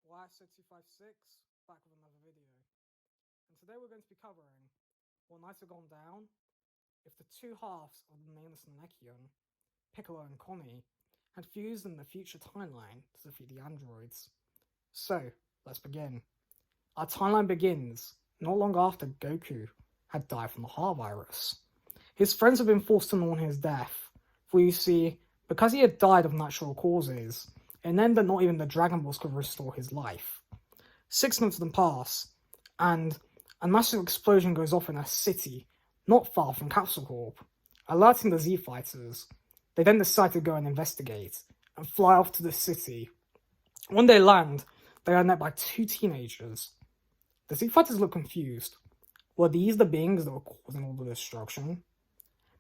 Y6256, back with another video. And today we're going to be covering what might have gone down if the two halves of the nameless Namekian, Piccolo and Kami, had fused in the future timeline to defeat the androids. So, let's begin. Our timeline begins not long after Goku had died from the heart virus. His friends have been forced to mourn his death, for you see, because he had died of natural causes, it meant that not even the Dragon Balls could restore his life. 6 months then pass, and a massive explosion goes off in a city not far from Capsule Corp, alerting the Z-Fighters. They then decide to go and investigate, and fly off to the city. When they land, they are met by 2 teenagers. The Z-Fighters look confused. Were these the beings that were causing all the destruction?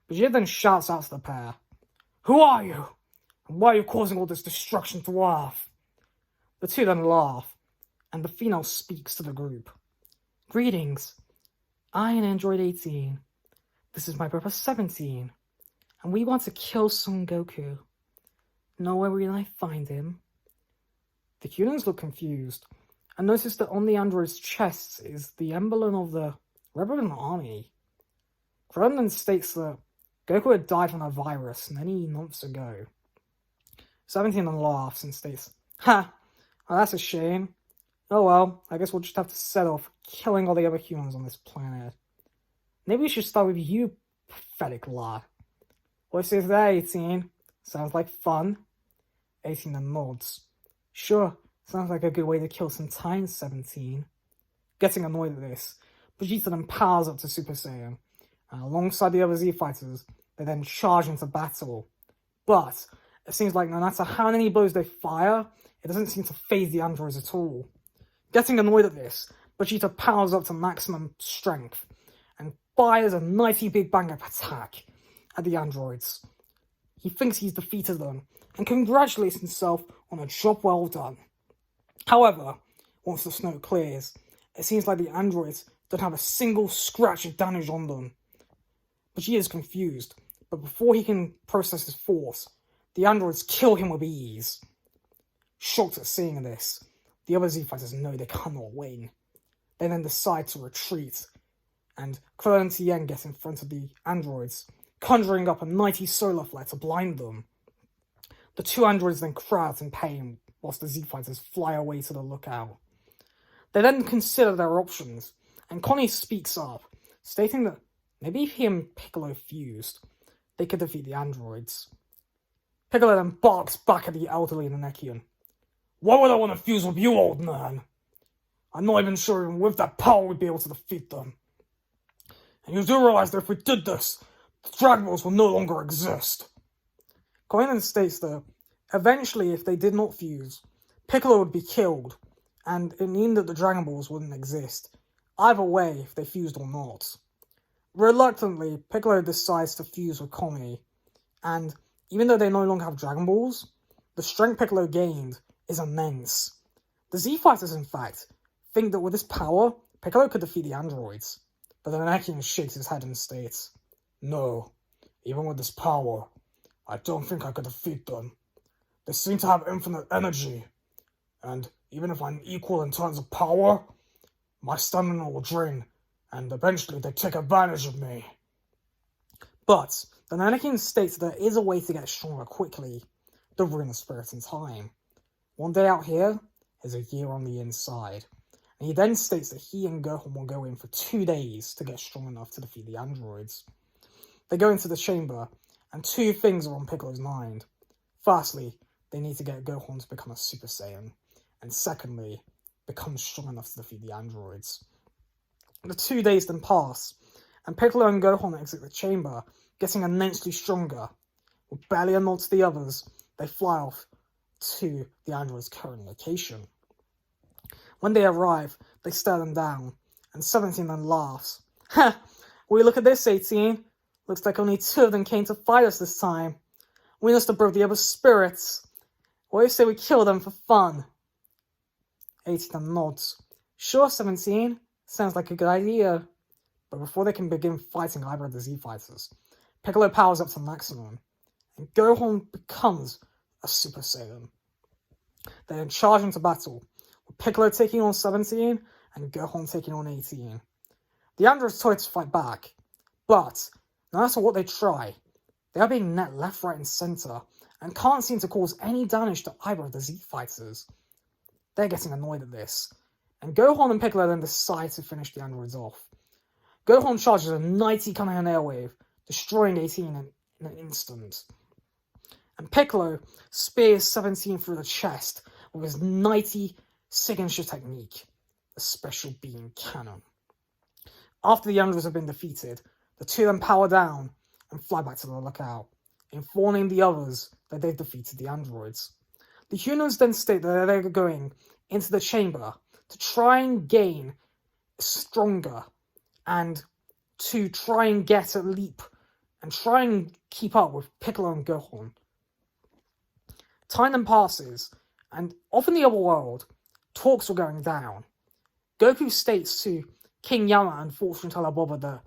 Vegeta then shouts out to the pair, "Who are you? And why are you causing all this destruction to Earth?" The two then laugh, and the female speaks to the group. "Greetings. I am Android 18. This is my brother 17, and we want to kill Son Goku. Know where we might find him?" The humans look confused, and notice that on the android's chest is the emblem of the Rebel Army. Krillin then states that Goku had died from a virus many months ago. 17 then laughs and states, "Ha! Well, that's a shame. Oh well, I guess we'll just have to set off killing all the other humans on this planet. Maybe we should start with you, pathetic lad. What do you say there, 18? Sounds like fun?" 18 then nods. "Sure, sounds like a good way to kill some time, 17. Getting annoyed at this, Vegeta then powers up to Super Saiyan, and alongside the other Z-Fighters, they then charge into battle. But it seems like no matter how many blows they fire, it doesn't seem to faze the androids at all. Getting annoyed at this, Vegeta powers up to maximum strength and fires a mighty big bang of attack at the androids. He thinks he's defeated them and congratulates himself on a job well done. However, once the snow clears, it seems like the androids don't have a single scratch of damage on them. Vegeta is confused, but before he can process his force, the androids kill him with ease. Shocked at seeing this, the other Z-Fighters know they cannot win. They then decide to retreat, and Krillin and Tien get in front of the androids, conjuring up a mighty solar flare to blind them. The 2 androids then cry out in pain, whilst the Z-Fighters fly away to the lookout. They then consider their options, and Connie speaks up, stating that maybe if he and Piccolo fused, they could defeat the androids. Piccolo then barks back at the elderly Namekian. "Why would I want to fuse with you, old man? I'm not even sure even with that power we'd be able to defeat them. And you do realize that if we did this, the Dragon Balls will no longer exist." Connie then states that eventually, if they did not fuse, Piccolo would be killed, and it means that the Dragon Balls wouldn't exist, either way if they fused or not. Reluctantly, Piccolo decides to fuse with Kami, and even though they no longer have Dragon Balls, the strength Piccolo gained is immense. The Z-Fighters, in fact, think that with this power, Piccolo could defeat the androids, but the Namekian shakes his head and states, "No, even with this power, I don't think I could defeat them. They seem to have infinite energy, and even if I'm equal in terms of power, my stamina will drain, and eventually they take advantage of me." But the Namekian states there is a way to get stronger quickly, the Rune Spirit in time. One day out here is a year on the inside, and he then states that he and Gohan will go in for 2 days to get strong enough to defeat the androids. They go into the chamber, and 2 things are on Piccolo's mind. Firstly, they need to get Gohan to become a Super Saiyan, and secondly, become strong enough to defeat the androids. The 2 days then pass, and Piccolo and Gohan exit the chamber, getting immensely stronger. With barely a nod to the others, they fly off to the android's current location. When they arrive, they stare them down, and 17 then laughs. "Ha! Will you look at this, 18? Looks like only 2 of them came to fight us this time. We must have brought the other spirits. What do you say we kill them for fun?" 18 then nods. "Sure, 17. Sounds like a good idea." But before they can begin fighting either of the Z-Fighters, Piccolo powers up to maximum, and Gohan becomes a Super Saiyan. They then charge into battle, Piccolo taking on 17, and Gohan taking on 18. The androids tried to fight back, but no matter what they try, they are being net left, right, and centre, and can't seem to cause any damage to either of the Z fighters. They're getting annoyed at this, and Gohan and Piccolo then decide to finish the androids off. Gohan charges a 90 Kamehameha wave, destroying 18 in an instant. And Piccolo spears 17 through the chest with his 90 signature technique, the special beam cannon. After the androids have been defeated, the two then power down and fly back to the lookout, informing the others that they've defeated the androids. The humans then state that they're going into the chamber to try and gain stronger and to try and get a leap and try and keep up with Piccolo and Gohan. Time then passes, and off in the other world, talks were going down. Goku states to King Yama and fortune teller Boba that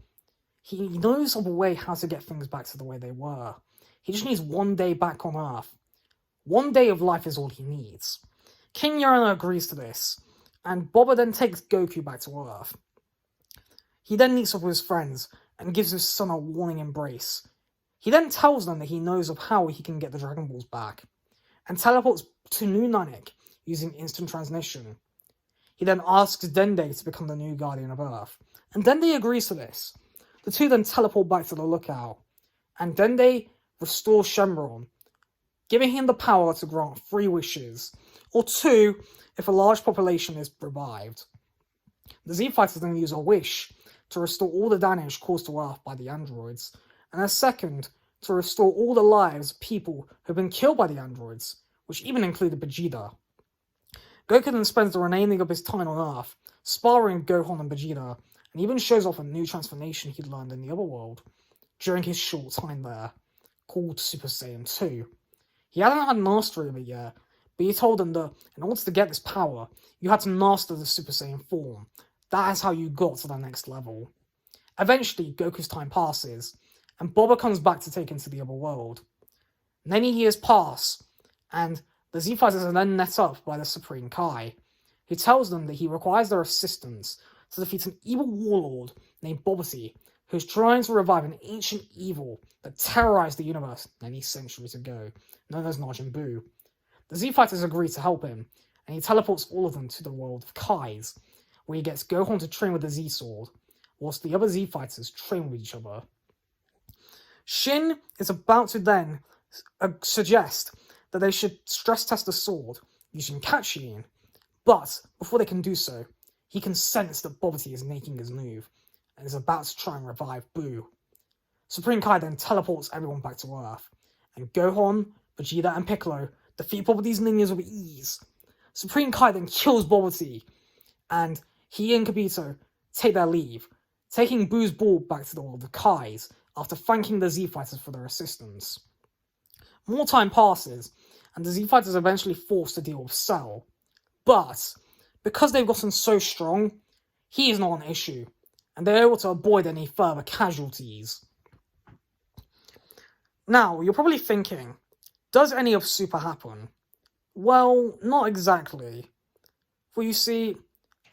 he knows of a way how to get things back to the way they were. He just needs 1 day back on Earth. 1 day of life is all he needs. King Yama agrees to this, and Boba then takes Goku back to Earth. He then meets up with his friends and gives his son a warning embrace. He then tells them that he knows of how he can get the Dragon Balls back, and teleports to New Namek using instant transmission. He then asks Dende to become the new Guardian of Earth, and Dende agrees to this. The two then teleport back to the lookout, and Dende restores Shenron, giving him the power to grant 3 wishes, or 2 if a large population is revived. The Z-Fighters then use a wish to restore all the damage caused to Earth by the androids, and a second to restore all the lives of people who have been killed by the androids, which even included Vegeta. Goku then spends the remaining of his time on Earth, sparring Gohan and Vegeta, and even shows off a new transformation he'd learned in the other world during his short time there, called Super Saiyan 2. He hadn't had mastery of it yet, but he told them that in order to get this power, you had to master the Super Saiyan form. That is how you got to the next level. Eventually, Goku's time passes, and Boba comes back to take him to the other world. Many years pass, and the Z-Fighters are then met up by the Supreme Kai, who tells them that he requires their assistance to defeat an evil warlord named Bobaty, who's trying to revive an ancient evil that terrorized the universe many centuries ago, known as Majin Buu. The Z-Fighters agree to help him, and he teleports all of them to the world of Kais, where he gets Gohan to train with the Z-Sword, whilst the other Z-Fighters train with each other. Shin is about to then suggest that they should stress test the sword using Katshin, but before they can do so, he can sense that Bobaty is making his move and is about to try and revive Buu. Supreme Kai then teleports everyone back to Earth, and Gohan, Vegeta, and Piccolo defeat Bobaty's ninjas with ease. Supreme Kai then kills Bobaty, and he and Kibito take their leave, taking Buu's ball back to the world of Kais after thanking the Z-Fighters for their assistance. More time passes, and the Z-Fighters are eventually forced to deal with Cell, but because they've gotten so strong, he is not an issue, and they're able to avoid any further casualties. Now, you're probably thinking, does any of Super happen? Well, not exactly. For you see,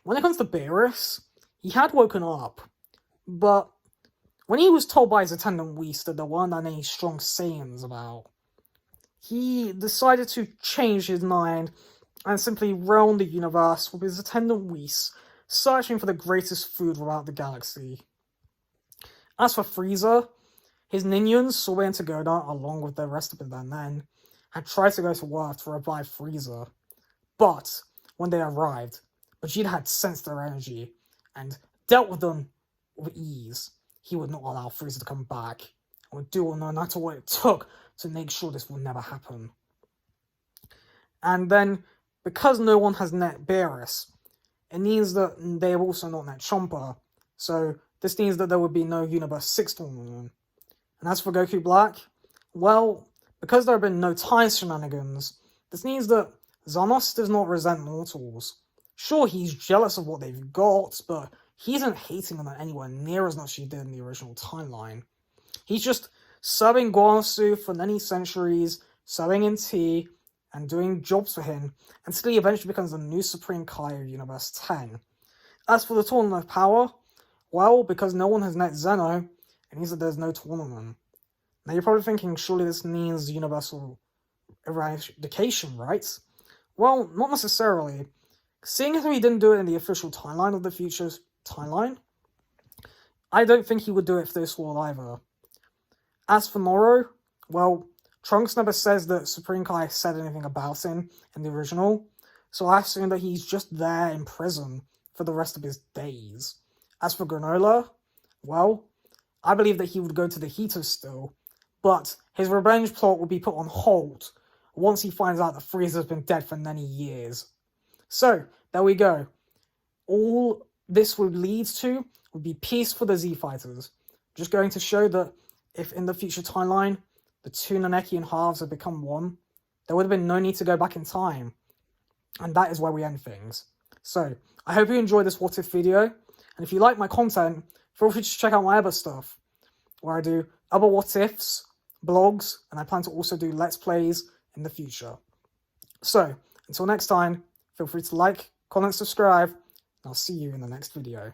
when it comes to Beerus, he had woken up, but when he was told by his attendant Whis that there weren't any strong Saiyans about, he decided to change his mind and simply roam the universe with his attendant Whis, searching for the greatest food throughout the galaxy. As for Frieza, his minions, Sorbet and Togoda, along with the rest of their men, had tried to go to Earth to revive Frieza, but when they arrived, Vegeta had sensed their energy and dealt with them with ease. He would not allow Frieza to come back, and would do no matter what it took to make sure this will never happen. And then, because no one has net Beerus, it means that they have also not net Chomper, so this means that there would be no Universe 6 tournament. And as for Goku Black, well, because there have been no time shenanigans, this means that Xenos does not resent mortals. Sure, he's jealous of what they've got, but he isn't hating them anywhere near as much as he did in the original timeline. He's just serving Guanasu for many centuries, sowing in tea, and doing jobs for him until he eventually becomes the new Supreme Kai of Universe 10. As for the Tournament of Power, well, because no one has met Zeno, it means that there's no tournament. Now you're probably thinking, surely this means universal eradication, right? Well, not necessarily. Seeing as he didn't do it in the official timeline of the Future's timeline, I don't think he would do it for this world either. As for Moro, well, Trunks never says that Supreme Kai said anything about him in the original, so I assume that he's just there in prison for the rest of his days. As for Granola, well, I believe that he would go to the Heaters still, but his revenge plot will be put on hold once he finds out that Frieza's been dead for many years. So, there we go. All this would lead to would be peace for the Z-Fighters. Just going to show that if in the future timeline, the two Namekian halves have become one, there would have been no need to go back in time. And that is where we end things. So, I hope you enjoyed this What If video, and if you like my content, feel free to check out my other stuff, where I do other What Ifs, blogs, and I plan to also do Let's Plays in the future. So, until next time, feel free to like, comment, subscribe, and I'll see you in the next video.